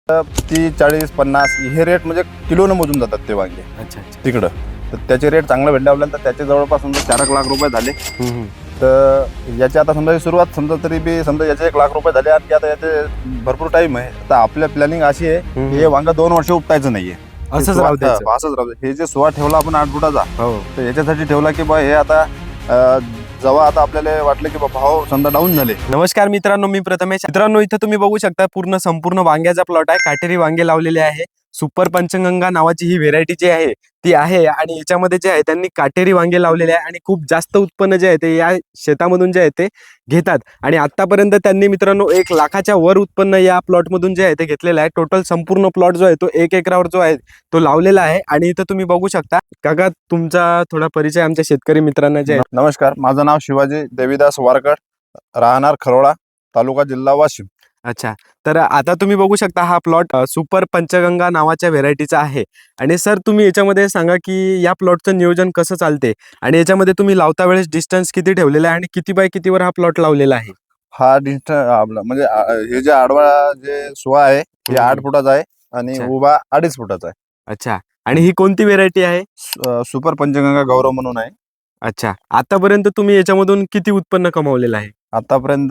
30, 40, 50 हे रेट म्हणजे किलोनं मोजून जातात ते वांगे अच्छा अच्छा. तिकडं. तर त्याचे रेट चांगले भेटले आपल्याला, तर त्याचे जवळपास समजा 4 लाख रुपये झाले. तर याची आता समजा सुरुवात समजा तरी बी समजा याचे 1 लाख रुपये झाले. आणि आता याचे भरपूर टाइम आहे. तर आपल्या प्लॅनिंग अशी आहे की हे वांगा 2 वर्ष उपटायचं नाहीये, असंच राहू द्यायचं. असंच राहू दे. हे जे सुवा ठेवला आपण 8 फुटाचा, हो. तर याच्यासाठी ठेवला की बा हे आता जेव्हा आता आपल्याला वाटलं की भाव समजा डाऊन झाले. नमस्कार मित्रांनो, मी प्रथमेश. मित्रांनो, इथं तुम्ही बघू शकता संपूर्ण वांग्याचा प्लॉट आहे. काटेरी वांगे लावलेले आहे. सुपर पंचगंगा नावाची ही व्हेरायटी जी आहे ती आहे. आणि याच्यामध्ये जे आहे त्यांनी काटेरी वांगे लावलेले आहे आणि खूप जास्त उत्पन्न जे आहे ते या शेतामधून जे आहे ते घेतात. आणि आतापर्यंत त्यांनी मित्रांनो 1 लाखाच्या वर उत्पन्न या प्लॉटमधून जे आहे ते घेतलेलं आहे. टोटल संपूर्ण प्लॉट जो आहे तो 1 एकरावर जो आहे तो लावलेला आहे. आणि इथं तुम्ही बघू शकता. काका, तुमचा थोडा परिचय आमच्या शेतकरी मित्रांना जे आहे. नमस्कार, माझं नाव शिवाजी देवीदास वारकर, राहणार खरोळा, तालुका जिल्हा वाशिम. अच्छा, तर आता तुम्ही बघू शकता हा प्लॉट सुपर पंचगंगा नावाच्या व्हेरायटीचा आहे. आणि सर, तुम्ही याच्यामध्ये सांगा की या प्लॉटचं नियोजन कसं चालते आणि याच्यामध्ये तुम्ही लावता वेळेस डिस्टन्स किती ठेवलेला आहे आणि किती बाय कितीवर हा प्लॉट लावलेला आहे? हा डिस्टन्स म्हणजे हे जे आडवा जे सुवा आहे हे 8 फुटाचा आहे आणि अच्छा. उभा 2.5 फुटाचा आहे. अच्छा, आणि ही कोणती व्हेरायटी आहे? सुपर पंचगंगा गौरव म्हणून आहे. अच्छा, आतापर्यंत तुम्ही याच्यामधून किती उत्पन्न कमावलेलं आहे? आतापर्यंत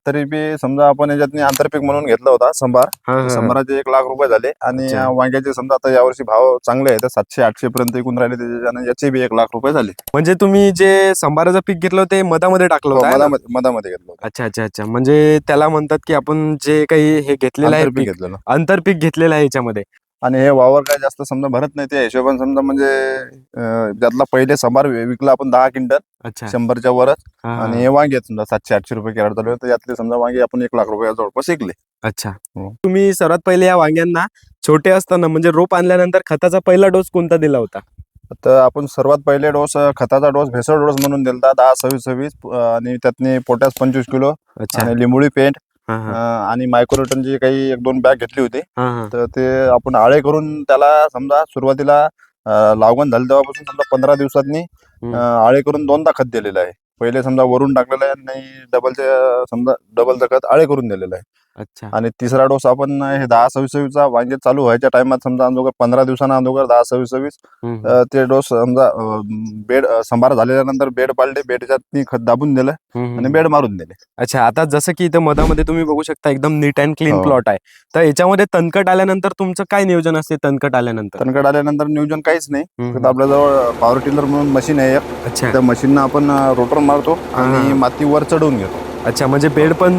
तरी बी समजा आपण याच्यात आंतरपीक म्हणून घेतला होता संभार. संभाराचे 1 लाख रुपये झाले. आणि अच्छा. वांग्याचे समजा आता यावर्षी भाव चांगले आहेत, 700-800 पर्यंत विकून राहिले. त्याच्याने याचे बी 1 लाख रुपये झाले. म्हणजे तुम्ही जे संभाराचं पीक घेतलं ते मधामध्ये टाकलं होतं आहे ना? मधामध्ये घेतलं होतं. अच्छा अच्छा अच्छा, म्हणजे त्याला म्हणतात की आपण जे काही हे घेतलेलं आहे आंतरपीक पीक, घेतलेलं. आंतरपीक घेतलेलं आहे याच्यामध्ये. आणि हे वावर काय जास्त समजा भरत नाही त्या हिशोबाने समजा म्हणजे त्यातला पहिले संभार विकला आपण 10 क्विंटल अच्छा. 100च्या वरच. हा, हा. आणि हे वांगे समजा 700-800 रुपये कॅरेट चालू आहे. तर यातले समजा वांगे आपण 1 लाख रुपये जवळपास विकले. अच्छा, हो. तुम्ही सर्वात पहिले या वांग्यांना छोटे असताना म्हणजे रोप आणल्यानंतर खताचा पहिला डोस कोणता दिला होता? तर आपण सर्वात पहिले डोस खताचा डोस भेसळ डोस म्हणून दिलता 10-26-26. आणि त्यातनी पोटॅश 25 किलो अच्छा. आणि लिंबोळी पेंट हा, हा. आणि मायक्रोटनची काही 1-2 बॅग घेतली होती. हा, हा. तर ते आपण आळे करून त्याला समजा सुरुवातीला लागवण झाली तेव्हापासून समजा 15 दिवसांनी आळे करून 2दा खत दिलेलं आहे. पहिले समजा वरून टाकलेलं आहे आणि समजा डबलचं खत आळे करून दिलेलं आहे. अच्छा. आणि तिसरा डोस आपण हे 10-26-26चा वांगे चालू व्हायच्या टायमात समजा अगोदर 15 दिवसांना अगोदर 10-26-26 ते डोस समजा बेड संभार झाल्यानंतर बेड पाडले, बेडच्यात खत दाबून दिलं आणि बेड मारून दिले. अच्छा, आता जसं की इथं मधामध्ये तुम्ही बघू शकता एकदम नीट अँड क्लीन हो. प्लॉट आहे. तर याच्यामध्ये तणकट आल्यानंतर तुमचं काय नियोजन असते? तणकट आल्यानंतर तणकड आल्यानंतर नियोजन काहीच नाही. हम्म. फक्त आपल्याजवळ पॉवर टिलर म्हणून मशीन आहे एक. अच्छा त्या मशीननं आपण रोटर मारतो आणि माती वर चढवून घेतो. अच्छा, म्हणजे बेड पण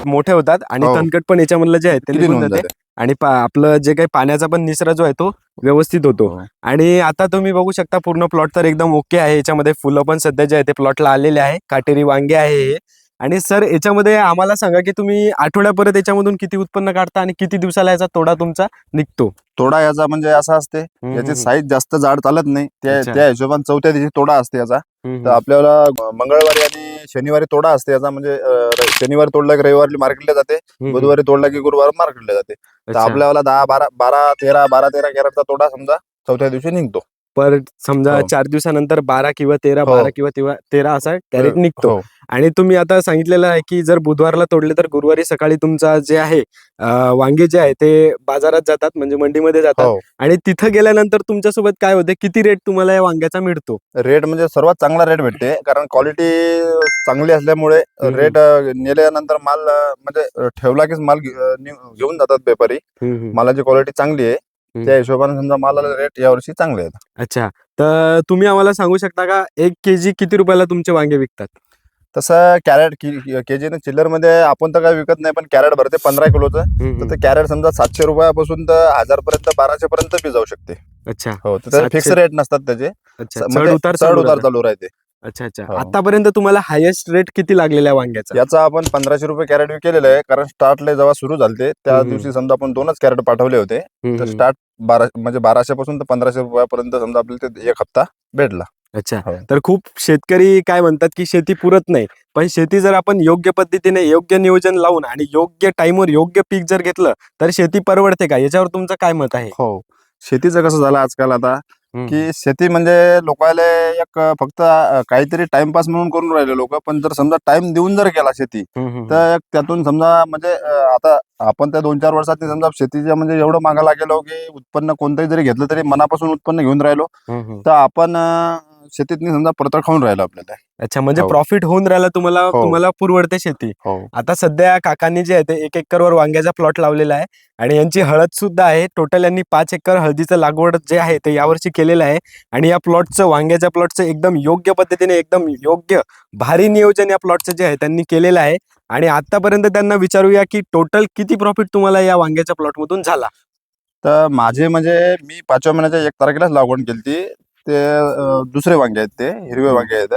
मोठे होतात आणि हो. तणकट पण याच्यामधलं जे आहे ते किती निघून होऊन जाते. जाते. आणि आपलं जे काही पाण्याचा पण निचरा जो आहे तो व्यवस्थित होतो. हो. आणि आता तुम्ही बघू शकता पूर्ण प्लॉट तर एकदम ओके आहे. याच्यामध्ये फुलं पण सध्या जे आहे ते प्लॉटला आलेले आहे. काटेरी वांगे आहे हे. आणि सर, याच्यामध्ये आम्हाला सांगा की तुम्ही आठवड्यापर्यंत याच्यामधून किती उत्पन्न काढता आणि किती दिवसाला याचा तोडा तुमचा निघतो? तोडा याचा म्हणजे असा असते, याची साईज जास्त जाड चालत नाही. अच्छा. त्या हिशोबाने चौथ्या दिवशी तोडा असते याचा. तर आपल्याला मंगळवारी आणि शनिवारी तोडा असते याचा. म्हणजे शनिवारी तोडला की रविवारी मार्केटला जाते, बुधवारी तोडला की गुरुवार मार्केटला जाते. तर अच्छा. आपल्याला 12-13 कॅरेटचा तोडा समजा चौथ्या दिवशी निघतो. पर समजा हो. 4 दिवसानंतर 12 किंवा 13, हो. 12 किंवा 13 असा कॅरेट निघतो. हो. आणि तुम्ही आता सांगितलेलं आहे की जर बुधवारला तोडले तर गुरुवारी सकाळी तुमचा जे आहे वांगे जे आहे ते बाजारात जातात, म्हणजे मंडीमध्ये जातात. हो. आणि तिथं गेल्यानंतर तुमच्यासोबत काय होते? किती रेट तुम्हाला या वांग्याचा मिळतो? रेट म्हणजे सर्वात चांगला रेट भेटते, कारण क्वालिटी चांगली असल्यामुळे रेट नेल्यानंतर माल म्हणजे ठेवला कीच माल घेऊन जातात व्यापारी. मालाची क्वालिटी चांगली आहे, त्या हिशोबाने समजा मालाला रेट यावर्षी चांगले आहेत. अच्छा, तर तुम्ही आम्हाला सांगू शकता का 1 केजी किती रुपयाला तुमचे वांगे विकतात? तसं कॅरेट केजीने चिल्लरमध्ये आपण तर काय विकत नाही, पण कॅरेट भरते 15 किलोचं. तर ते कॅरेट समजा 700 रुपयापासून तर 1000 पर्यंत 1200 पर्यंत बी जाऊ शकते. अच्छा. हो, तर फिक्स रेट नसतात त्याचे. अच्छा, म्हणजे चढ उतार चालू राहते. अच्छा अच्छा. हो. आतापर्यंत तुम्हाला हायेस्ट रेट किती लागलेला आहे वांग्याचा? याचा आपण 1500 रुपये कॅरेट विकलेलं आहे, कारण स्टार्टला जेव्हा सुरू झालते त्या दिवशी समजा आपण 2च कॅरेट पाठवले होते. तर स्टार्ट 1200 पासून तर 1500 रुपयापर्यंत समजा आपल्याला ते 1 हप्ता भेटला. अच्छा, हो. तर खूप शेतकरी काय म्हणतात की शेती पुरत नाही, पण शेती जर आपण योग्य पद्धतीने योग्य नियोजन लावून आणि योग्य टाइमवर योग्य पीक जर घेतलं तर शेती परवडते का? याच्यावर तुमचं काय मत आहे? हो, शेतीचं कसं झालं आजकाल आता की शेती म्हणजे लोकायला एक फक्त काहीतरी टाइमपास म्हणून करून राहिले लोक, पण जर समजा टाइम देऊन जर केला शेती तर एक त्यातून समजा म्हणजे आता आपण त्या 2-4 वर्षात समजा शेतीच्या म्हणजे एवढं मागायला गेलो की उत्पन्न कोणतंही जरी घेतलं तरी मनापासून उत्पन्न घेऊन राहिलो, तर आपण शेतीतनी समजा परतळ खाऊन राहिलो आपल्याला. अच्छा, म्हणजे हो. प्रॉफिट होऊन राहिला तुम्हाला, हो. तुम्हाला पुरवडते शेती. हो. आता सध्या काकांनी जे आहे ते 1 एकरवर वांग्याचा प्लॉट लावलेला आहे आणि यांची हळद सुद्धा आहे. टोटल यांनी 5 एकर हळदीचं लागवड जे आहे ते यावर्षी केलेलं आहे आणि या प्लॉटचं, वांग्याच्या प्लॉटचं एकदम योग्य पद्धतीने, एकदम योग्य भारी नियोजन या प्लॉटचं जे आहे त्यांनी केलेलं आहे. आणि आतापर्यंत त्यांना विचारूया की टोटल किती प्रॉफिट तुम्हाला या वांग्याच्या प्लॉटमधून झाला? तर माझे म्हणजे मी 5व्या महिन्याच्या 1 तारखेलाच लागवड केली. ते दुसरे वांगे आहेत, ते हिरवे वांगे आहेत.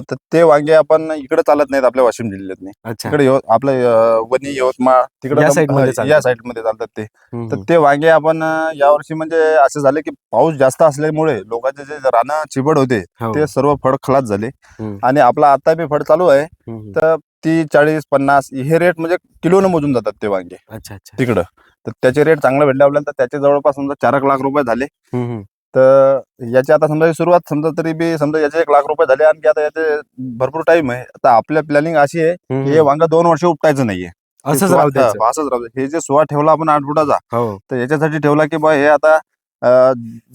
तर ते वांगे आपण इकडे चालत नाहीत आपल्या वाशिम जिल्ह्यात. अच्छा. इकडे आपलं वणी, यवतमाळ तिकडे या side मध्ये चालतात. या साईड मध्ये चालतात ते. तर ते वांगे आपण यावर्षी म्हणजे असे झाले की पाऊस जास्त असल्यामुळे लोकांचे जे रानं चिबड होते ते सर्व फळ खलास झाले आणि आपला आता बी फळ चालू आहे. तर 30-40-50 हे रेट म्हणजे किलोनं मोजून जातात ते वांगे. अच्छा अच्छा. तिकडं तर त्याचे रेट चांगले भेटले आपल्याला. तर त्याचे जवळपास समजा 4 लाख रुपये झाले. तर याची आता समजा सुरुवात समजा तरी बी समजा याचे 1 लाख रुपये झाले आणि आता याचे भरपूर टाइम आहे. आता आपल्या प्लॅनिंग अशी आहे की हे वांग 2 वर्ष उपटायचं नाहीये, असंच राहू द्यायचं. असंच राहू दे. हे जे सुवा ठेवला आपण 8 फुटाचा, हो. तर याच्यासाठी ठेवला की बा हे आता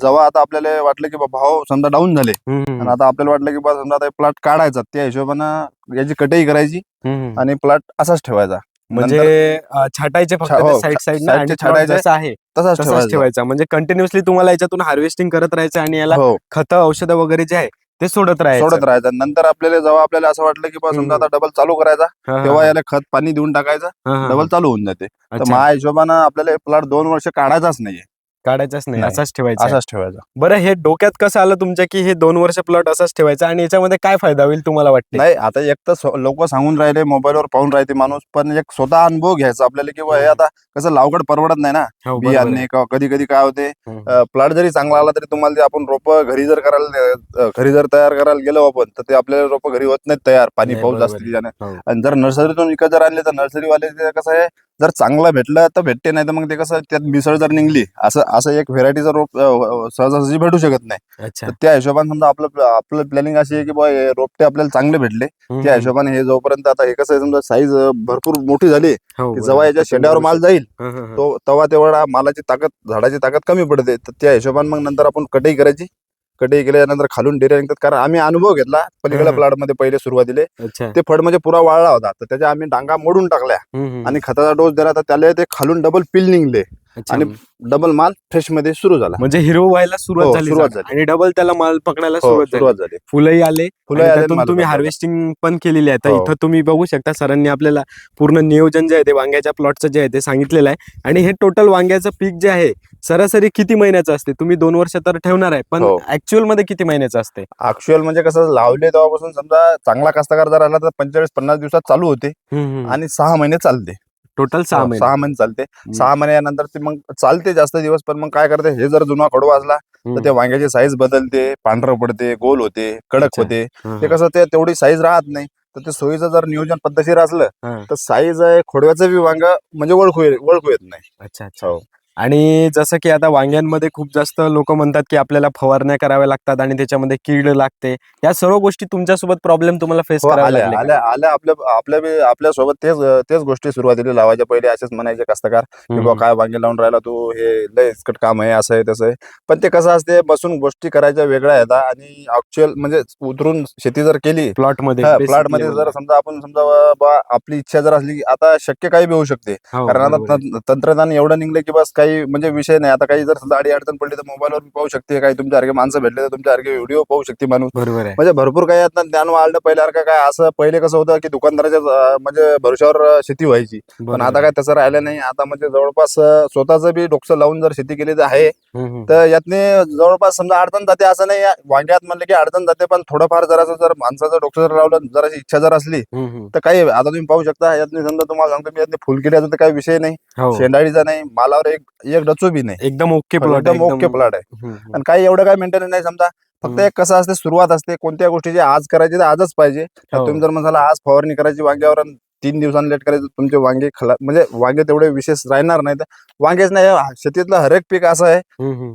जेव्हा आता आपल्याला वाटलं की भाव समजा डाऊन झाले आणि आता आपल्याला वाटलं की बा समजा आता प्लॉट काढायचा, त्या हिशोबानं याची कटाई करायची आणि प्लॉट असाच ठेवायचा. म्हणजे छाटायचे फक्त हो, साईड side साईड चे छाटायचे. जसं आहे तसाच तसंच ठेवायचा. म्हणजे कंटिन्युअसली तुम्हाला याच्यातून हार्वेस्टिंग करत राहायचं आणि याला हो, खतं, औषधं वगैरे जे आहे ते सोडत सोडत राहायचं. नंतर आपल्याला जेव्हा आपल्याला असं वाटलं की बा समजा आता डबल चालू करायचा, तेव्हा याला खत पाणी देऊन टाकायचं, डबल चालू होऊन जाते. तर माझ्या हिशोबानं आपल्याला प्लॉट 2 वर्ष काढायचाच नाहीये, काढायचाच नाही, नाही. असाच ठेवायचा. असाच ठेवायचा. बरं, हे डोक्यात कसं आलं तुमच्या की हे 2 वर्ष प्लॉट असाच ठेवायचा आणि याच्यामध्ये काय फायदा होईल तुम्हाला वाटते? नाही, आता एक तर लोक सांगून राहिले, मोबाईलवर पाहून राहते माणूस, पण एक स्वतः अनुभव घ्यायचा आपल्याला की बा हे आता कसं लावगड परवडत नाही ना. हो, बी बरोबर आहे. आणणे कधी कधी काय होते, प्लॉट जरी चांगला आला तरी तुम्हाला ते आपण रोप घरी जर करायला घरी जर तयार करायला गेलो आपण, तर ते आपल्याला रोप घरी होत नाहीत तयार, पाणी नाही, पाऊस बरोबर जास्त आहे. त्याने. हो. आणि जर नर्सरीतून विकत जर आणले तर नर्सरीवाले ते कसं आहे, जर चांगलं भेटलं तर भेटते, नाही तर मग ते कसं त्यात मिसळ जर निघली, असं असं एक व्हेरायटीचं रोप सहजासहजी भेटू शकत नाही. अच्छा. तर त्या हिशोबाने समजा आपलं प्लॅनिंग अशी आहे की बा रोपटे आपल्याला चांगले भेटले, त्या हिशोबाने हे जोपर्यंत आता हे कसं आहे समजा साईज भरपूर मोठी झाली हो, की बरोबर. जेव्हा याच्या आता शेंड्यावर तुम्ही माल जाईल हं, हं, हं. तो तेव्हा तेवढा मालाची ताकद, झाडाची ताकद कमी पडते. तर त्या हिशोबाने मग नंतर आपण कटाई करायची. कटाई केल्यानंतर खालून डेरे निघतात. कारण आम्ही अनुभव घेतला पलीकडल्या प्लॉट मध्ये पहिले सुरुवातीला. अच्छा. ते फळ म्हणजे पुरा वाळला होता, तर त्याच्या आम्ही डांगा मोडून टाकल्या आणि खताचा डोस दिला, तर त्याला ते खालून डबल पिल निघले अच्छा. आणि डबल माल फ्रेश मध्ये सुरू झाला. म्हणजे हिरव व्हायला सुरुवात हो, झाली सुरुवात झाड. झाली. आणि डबल त्याला माल पकडायला हो, सुरुवात सुरुवात झाली. झाली. फुलंही आले फुलं आणि आले, त्यातून माल तुम्ही पकडायला. हार्वेस्टिंग पण केलेली आहे. तर हो. इथं तुम्ही बघू शकता, सरांनी आपल्याला पूर्ण नियोजन जे आहे ते वांग्याच्या प्लॉटचं जे आहे ते सांगितलेलं आहे. आणि हे टोटल वांग्याचं पीक जे आहे सरासरी किती महिन्याचं असते? तुम्ही 2 वर्ष तर ठेवणार आहे, पण हो. ऍक्च्युअल मध्ये किती महिन्याचं असते? ऍक्च्युअल म्हणजे कसं, लावले तेव्हापासून समजा चांगला कास्तकार जर आला तर 45-50 दिवसात चालू होते आणि 6 महिने चालते. टोटल 6 महिने. 6 महिने चालते. 6 महिन्यानंतर ते मग चालते जास्त दिवस, पण मग काय करते, हे जर जुना कडू असला तर ते वांग्याची साईज बदलते, पांढरं पडते, गोल होते, कडक अच्छा. होते. ते कसं ते तेवढी साईज राहत नाही. तर ते सोयीचं जर नियोजन पद्धतशीर असलं तर साईज आहे खोडव्याचं बी वांग म्हणजे ओळखू येत नाही. अच्छा अच्छा. आणि जसं की आता वांग्यांमध्ये खूप जास्त लोक म्हणतात की आपल्याला फवारण्या कराव्या लागतात आणि त्याच्यामध्ये कीड लागते. या सर्व गोष्टी तुमच्यासोबत प्रॉब्लेम तुम्हाला फेस हो, करावे आल्या लागले का? आल्या आल्या आपल्या सोबत तेच गोष्टी सुरुवातीला लावायच्या पहिले असेच म्हणायचे कास्तकार की बा काय वांगे लावून राहिला तू, हे लय इचकट काम आहे, असं आहे तसं आहे. पण ते कसं असते, बसून गोष्टी करायच्या वेगळ्या येतात आणि ऍक्च्युअल म्हणजे उतरून शेती जर केली, प्लॉट मध्ये प्लॉट मध्ये जर समजा आपण समजा बा आपली इच्छा जर असली की आता शक्य काही बी होऊ शकते. हो, कारण आता बरोबर आहे. तंत्रज्ञान एवढं निघलं की बस काही म्हणजे विषय नाही. आता काही जर समजा अडी अडचण पडली तर मोबाईलवर पाहू शकते, काही तुमच्यासारखे माणसं भेटले तर तुमच्यासारखे व्हिडिओ पाहू शकते माणूस. बरोबर आहे. म्हणजे भरपूर काही आता ज्ञान वाढलं. पहिल्यासारखं काय, असं पहिले कसं होतं की दुकानदाराच्या म्हणजे भरोशावर शेती व्हायची, पण बरोबर आता आहे. काय तसं राहिलं नाही. आता म्हणजे जवळपास स्वतःचं बी डोकं लावून जर शेती केली तर आहे. हम्म. तर यातने जवळपास समजा अडचण जाते असं नाही. वांग्यात म्हणलं की अडचण जाते, पण थोडंफार जरासं जर माणसाचं डोकं जर लावलं, जराशी इच्छा जर असली तर काही आता तुम्ही पाहू शकता. यातने समजा तुम्हाला सांगतो मी, यातने फुलकिड्याचा तर काही विषय नाही, हो. शेंडाळीचा नाही, मालावर एक डचू बी नाही. एकदम ओके प्लॉट एकदम ओके प्लॉट आहे. आणि काही एवढं काय मेंटेनन्स नाही. समजा फक्त एक कसं असते, सुरुवात असते कोणत्या गोष्टीची आज करायची तर आजच पाहिजे. तर तुम्ही जर म्हणाला आज फवारणी करायची वांग्यावर, 3 दिवसांनी लेट करायचं तुमचे वांगे म्हणजे वांगे तेवढे विशेष राहणार नाही. तर वांगेच नाही, शेतीतलं हर एक पीक असं आहे,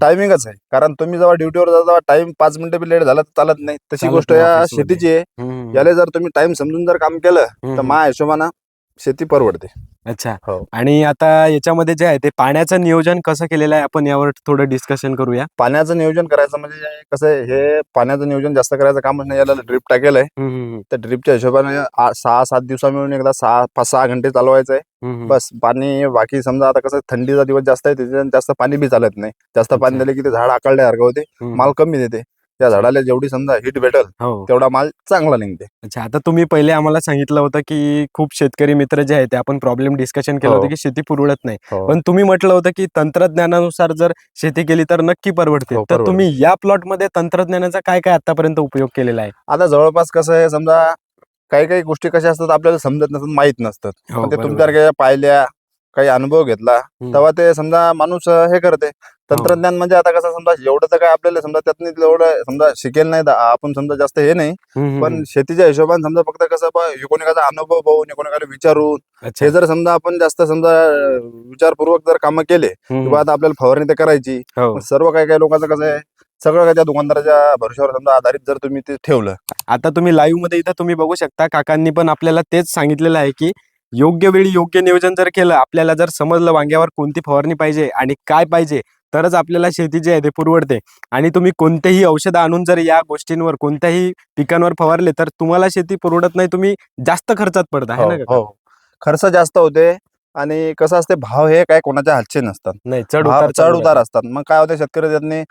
टायमिंगच आहे. कारण तुम्ही जेव्हा ड्युटीवर जाता टाइम 5 मिनिटं बी लेट झाला तर चालत नाही. तशी चालत गोष्ट नाही या ऑफिसमध्ये. शेतीची आहे. याला जर तुम्ही टाइम समजून जर काम केलं तर माझ्या हिशोबानं शेती परवडते. अच्छा. हो. आणि आता याच्यामध्ये जे आहे ते पाण्याचं नियोजन कसं केलेलं आहे, आपण यावर थोडं डिस्कशन करूया. पाण्याचं नियोजन करायचं म्हणजे कसं आहे, हे पाण्याचं नियोजन जास्त करायचं कामच नाही. याला ड्रिप टाकेल आहे, तर ड्रिपच्या हिशोबाने 6-7 दिवसा मिळून एकदा 5-6 घंटे चालवायचं आहे. बस पाणी बाकी समजा आता कसं थंडीचा दिवस जास्त आहे, त्याच्यात जास्त पाणी बी चालत नाही. जास्त पाणी दिले की ते झाड आकळल्यासारखं होते, माल कमी देते. त्या झाडाला जेवढी समजा हिट भेटल तेवढा माल चांगला निघते. अच्छा. आता तुम्ही पहिले आम्हाला सांगितलं होतं की खूप शेतकरी मित्र जे आहेत ते आपण प्रॉब्लेम डिस्कशन केलं होतं की शेती परवडत नाही, पण तुम्ही म्हटलं होतं की तंत्रज्ञानानुसार जर शेती केली तर नक्की परवडते. तर तुम्ही या प्लॉट मध्ये तंत्रज्ञानाचा काय काय आतापर्यंत उपयोग केलेला आहे? आता जवळपास कसं आहे, समजा काही काही गोष्टी कशा असतात आपल्याला समजत नसतात, माहित नसतात. पण ते तुमच्या पाहिल्या, काही अनुभव घेतला तेव्हा ते समजा माणूस हे करते. तंत्रज्ञान म्हणजे आता कसं समजा एवढं तर काय आपल्याला समजा त्यातनं एवढं समजा शिकेल नाही आपण समजा जास्त हे नाही, पण शेतीच्या हिशोबाने समजा फक्त कसं कोणाचा अनुभव पाहून कोणाला विचारून हे जर समजा आपण जास्त समजा विचारपूर्वक जर कामं केले किंवा आता आपल्याला फवारणी तर करायची, सर्व काही काही लोकांचं कसं आहे, सगळं काय त्या दुकानदाराच्या भरोश्यावर समजा आधारित जर तुम्ही ते ठेवलं. आता तुम्ही लाईव्ह मध्ये इथं तुम्ही बघू शकता, काकांनी पण आपल्याला तेच सांगितलेलं आहे की योग्य वेळी योग्य नियोजन जर केलं, आपल्याला जर समजलं वांग्यावर कोणती फवारणी पाहिजे आणि काय पाहिजे, तरच आपल्याला शेती जी आहे ते परवडते. आणि तुम्ही कोणतेही औषध आणून जर या गोष्टींवर कोणत्याही पिकांवर फवारले तर तुम्हाला शेती परवडत नाही, तुम्ही जास्त खर्चात पडता आहे ना काका? खर्च जास्त होते आणि कसं असते, भाव हे काय कोणाच्या हातचे नसतात, नाही, चढ उतार असतात. मग काय होते, शेतकरी त्यांनी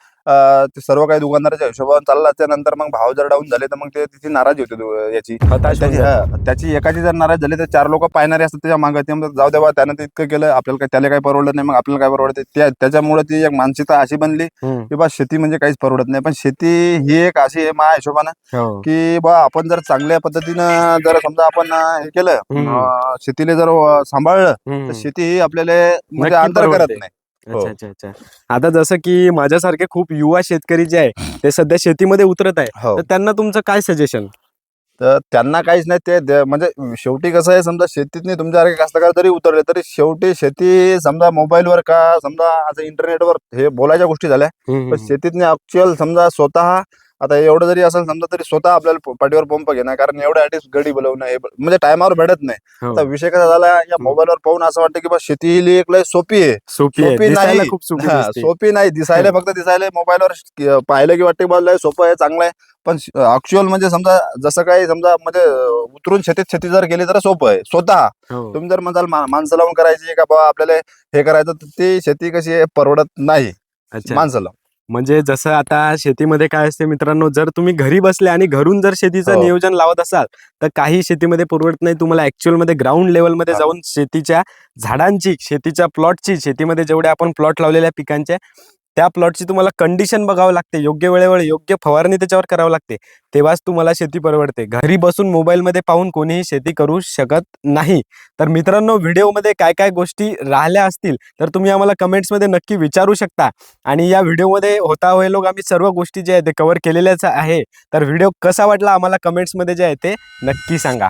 ते सर्व काही दुकानदाराच्या हिशोबाने चालला, त्यानंतर मग भाव जर डाऊन झाले तर मग ते तिची नाराजी होते याची, त्याची एकाची जर नाराज झाली तर 4 लोक पाहणारे असतात त्याच्या मागे. ते जाऊ द्या, त्यानं ते इतकं केलं, आपल्याला काय त्याला काही परवडत नाही, मग आपल्याला काय परवडते. त्याच्यामुळे ती एक मानसिकता अशी बनली की बा शेती म्हणजे काहीच परवडत नाही. पण शेती ही एक अशी आहे माझ्या हिशोबानं की बा आपण जर चांगल्या पद्धतीनं जर समजा आपण हे केलं, शेतीला जर सांभाळलं तर शेती ही आपल्याला म्हणजे अंतर करत नाही. अच्छा अच्छा अच्छा. आता जसं की माझ्यासारखे खूप युवा शेतकरी जे आहे ते सध्या शेतीमध्ये उतरत आहे, तर त्यांना तुमचं काय सजेशन? तर त्यांना काहीच नाही, ते म्हणजे शेवटी कसं आहे, समजा शेतीत नाही तुमच्यासारखे कास्तकार जरी उतरले तरी शेवटी शेती समजा मोबाईलवर का समजा आता इंटरनेटवर हे बोलायच्या गोष्टी झाल्या, पण शेतीत ऍक्च्युअल समजा स्वतः आता एवढं जरी असेल समजा तरी स्वतः आपल्याला पाठीवर पंप घेणं, कारण एवढ्या गडी बोलवणं हे म्हणजे टायमावर भेटत नाही. आता विषय कसा झाला, या मोबाईलवर पाहून असं वाटतं की बा शेती ही एक लय सोपी आहे. सोपी नाही, सोपी नाही दिसायला, फक्त दिसायला मोबाईलवर पाहिलं की वाटते बा लय सोपं आहे, चांगलं आहे. पण ऍक्च्युअल म्हणजे समजा जसं काही समजा म्हणजे उतरून शेती जर केली तर सोपं आहे. स्वतः तुम्ही जर म्हणाल माणसं लावून करायची का बा आपल्याला हे करायचं, तर ती शेती कशी आहे, परवडत नाही माणसं लावून. म्हणजे जसं आता शेतीमध्ये काय असते मित्रांनो, जर तुम्ही घरी बसले आणि घरून जर शेतीचं नियोजन लावत असाल तर काही शेतीमध्ये परवडत नाही. तुम्हाला ऍक्च्युअल मध्ये ग्राउंड लेवलमध्ये जाऊन शेतीच्या झाडांची, शेतीच्या प्लॉटची, शेतीमध्ये जेवढे आपण प्लॉट लावलेल्या पिकांचे त्या प्लॉटची तुम्हाला कंडिशन बघावं लागते, योग्य वेळेवर योग्य फवारणी त्याच्यावर करावं लागते, तेव्हाच तुम्हाला शेती परवडते. घरी बसून मोबाईलमध्ये पाहून कोणीही शेती करू शकत नाही. तर मित्रांनो, व्हिडिओमध्ये काय काय गोष्टी राहिल्या असतील तर तुम्ही आम्हाला कमेंट्समध्ये नक्की विचारू शकता. आणि या व्हिडिओमध्ये होता होय लोक आम्ही सर्व गोष्टी जे आहेत ते कव्हर केलेल्याच आहे. तर व्हिडिओ कसा वाटला आम्हाला कमेंट्समध्ये जे आहे ते नक्की सांगा.